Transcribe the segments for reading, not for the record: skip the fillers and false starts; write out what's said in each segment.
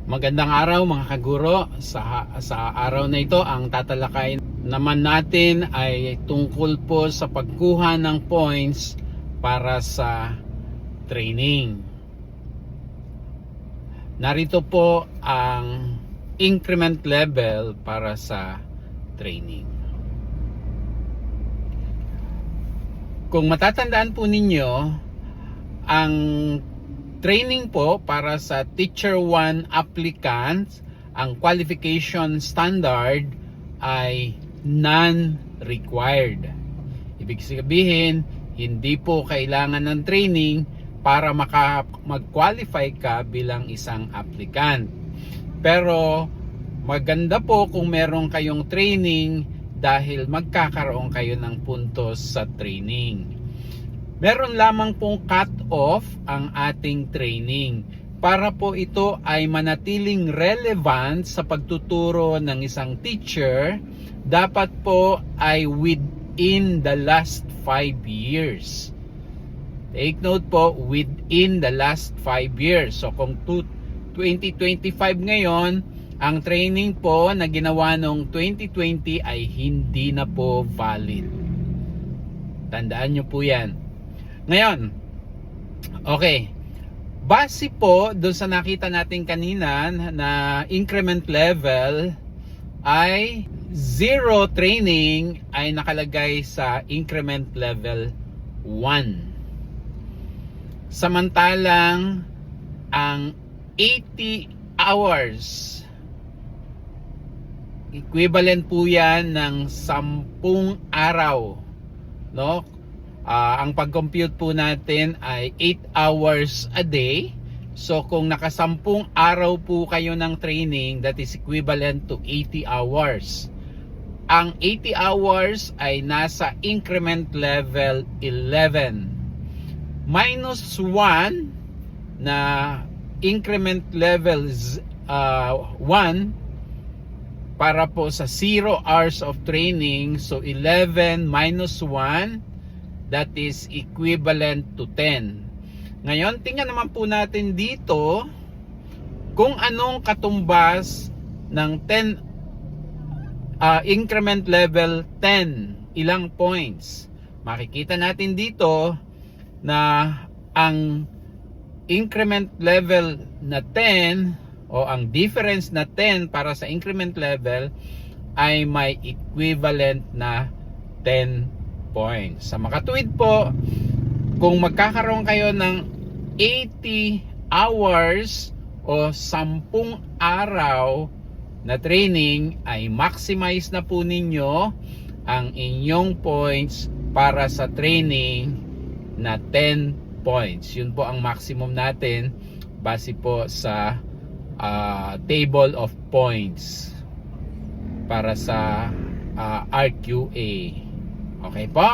Magandang araw mga kaguro. Sa araw na ito, ang tatalakayin naman natin ay tungkol po sa pagkuha ng points para sa training. Narito po ang increment level para sa training. Kung matatandaan po ninyo, ang training po para sa Teacher 1 applicants, ang qualification standard ay non-required. Ibig sabihin, hindi po kailangan ng training para mag-qualify ka bilang isang applicant. Pero maganda po kung meron kayong training dahil magkakaroon kayo ng puntos sa training. Meron lamang pong cut-off ang ating training para po ito ay manatiling relevant sa pagtuturo ng isang teacher. Dapat po ay within the last 5 years. Take note po, within the last 5 years. So kung 2025 ngayon, ang training po na ginawa noong 2020 ay hindi na po valid. Tandaan nyo po yan. Ngayon, okay, base po doon sa nakita natin kanina na increment level ay 0 training ay nakalagay sa increment level 1. Samantalang ang 80 hours, equivalent po yan ng 10 araw, no? Ang pag-compute po natin ay 8 hours a day. So kung naka-10 araw po kayo ng training, that is equivalent to 80 hours. Ang 80 hours ay nasa increment level 11. Minus 1 na increment level 1 para po sa 0 hours of training. So 11 minus 1, that is equivalent to 10. Ngayon, tingnan naman po natin dito kung anong katumbas ng 10 increment level 10, ilang points. Makikita natin dito na ang increment level na 10 o ang difference na 10 para sa increment level ay may equivalent na 10 points. Sa makatuwid po, kung magkakaroon kayo ng 80 hours o 10 araw na training, ay maximize na po ninyo ang inyong points para sa training na 10 points. Yun po ang maximum natin base po sa table of points para sa RQA. Okay po?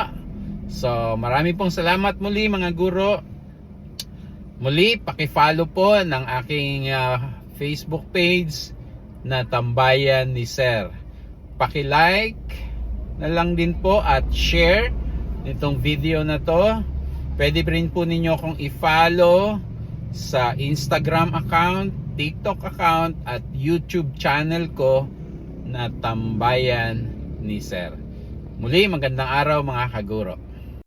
So, marami pong salamat muli mga guro. Muli, paki-follow po ng aking Facebook page na Tambayan ni Sir. Paki-like na lang din po at share nitong video na to. Pwede rin po ninyo akong i-follow sa Instagram account, TikTok account at YouTube channel ko na Tambayan ni Sir. Muli, magandang araw mga kaguro.